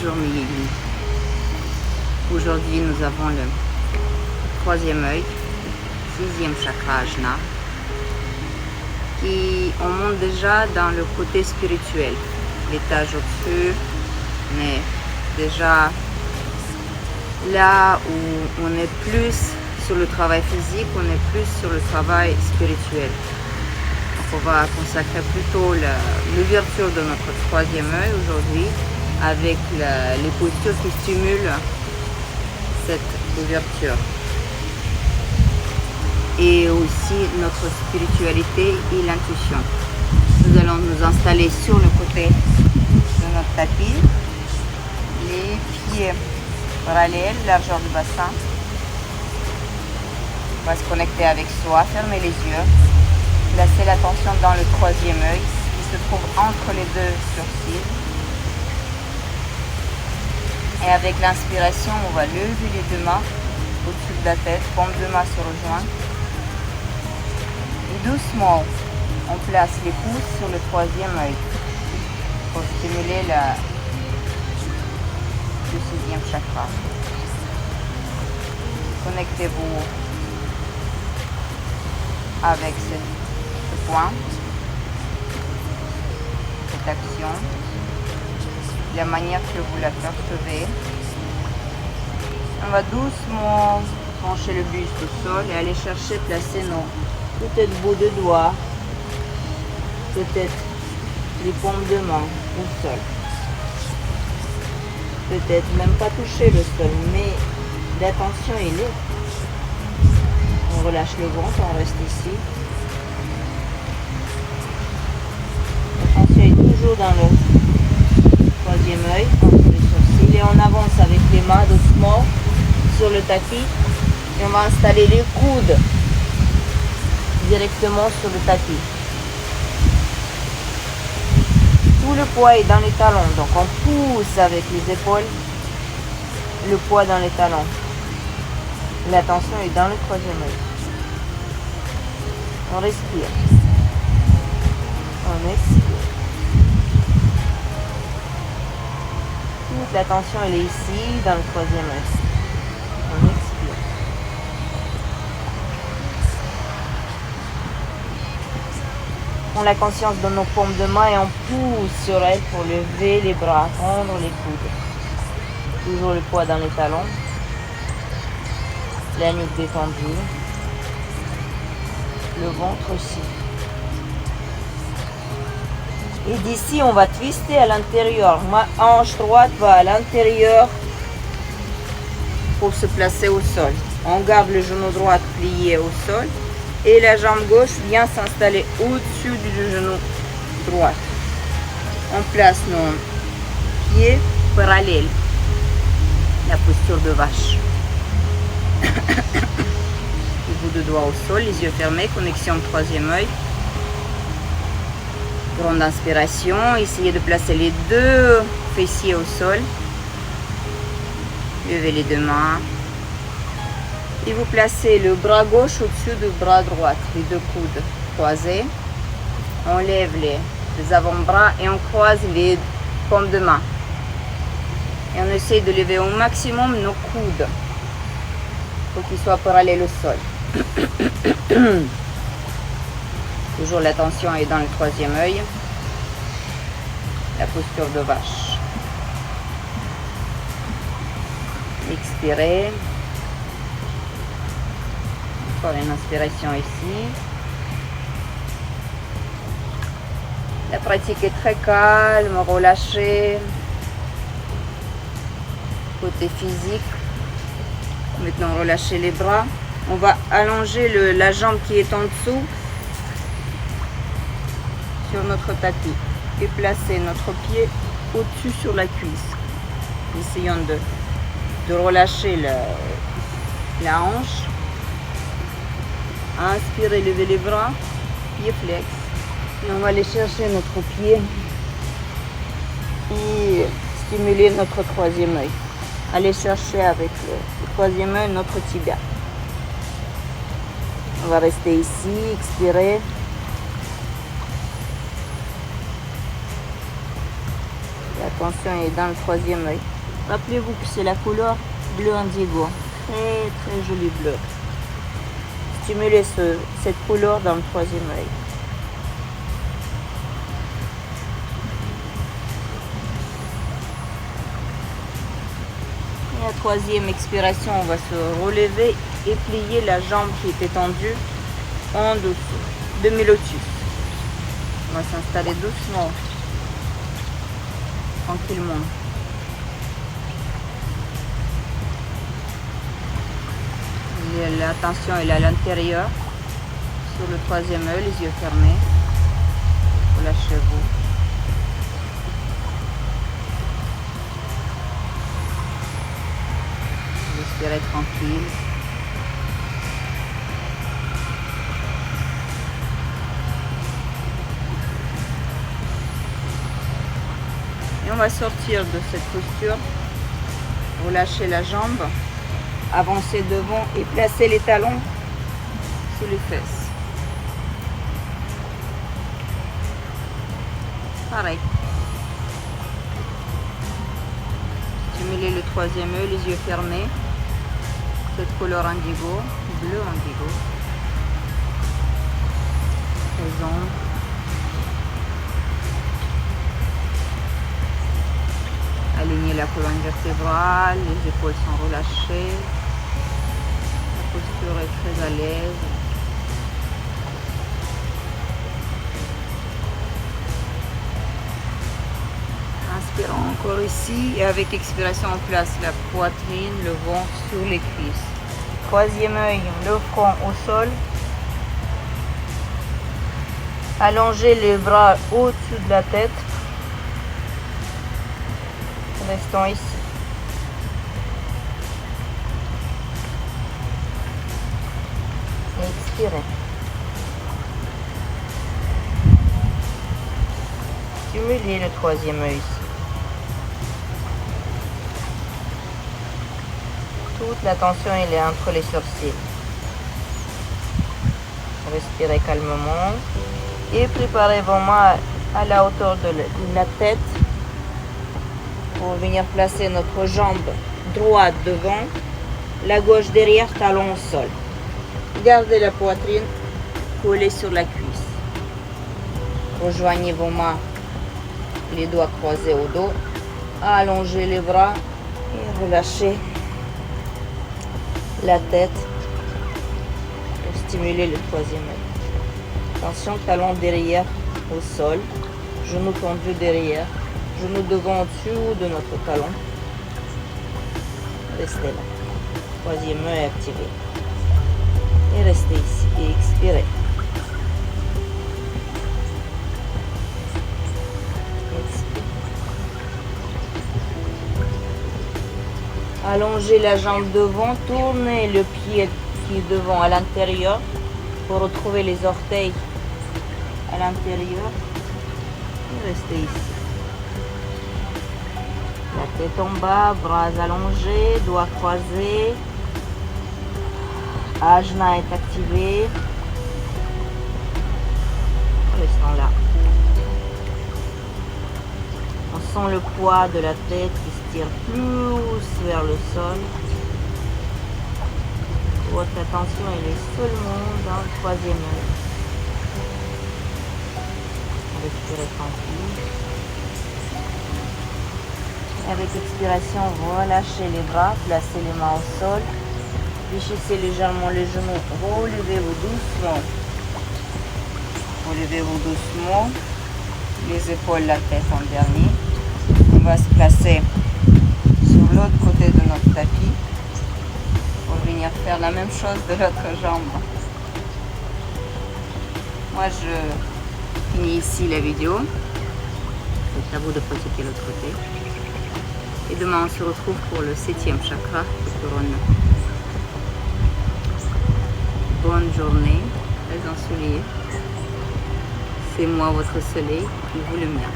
Bonjour Miyagi. Aujourd'hui nous avons le troisième œil, sixième chakra Ajna, qui on monte déjà dans le côté spirituel. L'étage au-dessus, on est déjà là où on est plus sur le travail physique, on est plus sur le travail spirituel. Donc on va consacrer plutôt l'ouverture de notre troisième œil aujourd'hui avec les postures qui stimulent cette ouverture. Et aussi notre spiritualité et l'intuition. Nous allons nous installer sur le côté de notre tapis, les pieds parallèles, largeur du bassin. On va se connecter avec soi, fermer les yeux, placer l'attention dans le troisième œil qui se trouve entre les deux sourcils. Et avec l'inspiration, on va lever les deux mains au-dessus de la tête, paume de main se rejoint. Et doucement, on place les pouces sur le troisième œil pour stimuler le sixième chakra. Connectez-vous avec ce point, cette action, de la manière que vous la percevez. On va doucement pencher le buste au sol et aller chercher, placer nos peut-être bout de doigts, peut-être les paumes de main au sol. Peut-être même pas toucher le sol, mais l'attention est là. On relâche le ventre, on reste ici. L'attention est toujours dans le troisième œil, entre les sourcils. Et on avance avec les mains doucement sur le tapis. Et on va installer les coudes directement sur le tapis. Tout le poids est dans les talons. Donc on pousse avec les épaules le poids dans les talons. L'attention est dans le troisième œil. On respire. On expire. Toute l'attention elle est ici, dans le troisième œil. On expire. On a la conscience de nos paumes de main et on pousse sur elles pour lever les bras, tendre les coudes. Toujours le poids dans les talons. La nuque détendue. Le ventre aussi. Et d'ici, on va twister à l'intérieur. Ma hanche droite va à l'intérieur pour se placer au sol. On garde le genou droit plié au sol et la jambe gauche vient s'installer au-dessus du genou droit. On place nos pieds parallèles. La posture de vache. Le bout de doigt au sol, les yeux fermés, connexion au troisième œil. Grande inspiration, essayez de placer les deux fessiers au sol. Levez les deux mains. Et vous placez le bras gauche au-dessus du bras droit, les deux coudes croisés. On lève les avant-bras et on croise les paumes de main. Et on essaie de lever au maximum nos coudes pour qu'ils soient parallèles au sol. Toujours l'attention est dans le troisième œil. La posture de vache. Expirez. Encore une inspiration ici. La pratique est très calme, relâchée. Côté physique. Maintenant, relâchez les bras. On va allonger la jambe qui est en dessous sur notre tapis et placer notre pied au-dessus sur la cuisse. Essayons de relâcher la hanche. Inspirez, levez les bras, pied flex. Et on va aller chercher notre pied et stimuler notre troisième œil. Allez chercher avec le troisième œil notre tibia. On va rester ici, expirer. L'attention est dans le troisième œil. Rappelez-vous que c'est la couleur bleu indigo. Très très joli bleu. Stimulez cette couleur dans le troisième œil. Et la troisième expiration, on va se relever et plier la jambe qui était tendue en dessous. Demi-lotus. On va s'installer doucement, tranquillement. L'attention elle est à l'intérieur, sur le troisième œil, les yeux fermés. Relâchez-vous. Respirez tranquille. Et on va sortir de cette posture. Relâchez la jambe. Avancez devant et placez les talons sous les fesses. Pareil. Stimulez le troisième œil, les yeux fermés. Cette couleur indigo, bleu indigo. Présent. Alignez la colonne vertébrale, les épaules sont relâchées. La posture est très à l'aise. Inspirons encore ici et avec expiration on place la poitrine, le ventre sur les cuisses. Troisième œil, le front au sol. Allongez les bras au-dessus de la tête. Restons ici. Et expirez. Stimulez le troisième œil ici. Toute la tension elle est entre les sourcils. Respirez calmement et préparez vos mains à la hauteur de la tête. Pour venir placer notre jambe droite devant, la gauche derrière, talon au sol. Gardez la poitrine collée sur la cuisse. Rejoignez vos mains, les doigts croisés au dos. Allongez les bras et relâchez la tête pour stimuler le troisième œil. Attention, talon derrière au sol, genou tendu derrière. Genou devant au-dessus de notre talon. Restez là. Troisième œil activé. Et restez ici et expirez. Expirez. Allongez la jambe devant, tournez le pied qui est devant à l'intérieur pour retrouver les orteils à l'intérieur. Et restez ici. La tête en bas, bras allongés, doigts croisés. Ajna est activé. Restons là. On sent le poids de la tête qui se tire plus vers le sol. Votre attention elle est seulement dans le troisième œil. Respirez tranquille. Avec expiration, relâchez les bras, placez les mains au sol. Fléchissez légèrement les genoux, relevez-vous doucement. Relevez-vous doucement. Les épaules, la tête en dernier. On va se placer sur l'autre côté de notre tapis pour venir faire la même chose de l'autre jambe. Moi, je finis ici la vidéo. C'est à vous de pratiquer l'autre côté. Et demain, on se retrouve pour le 7e chakra de couronne. Bonne journée, très ensoleillée. C'est moi votre soleil et vous le mien.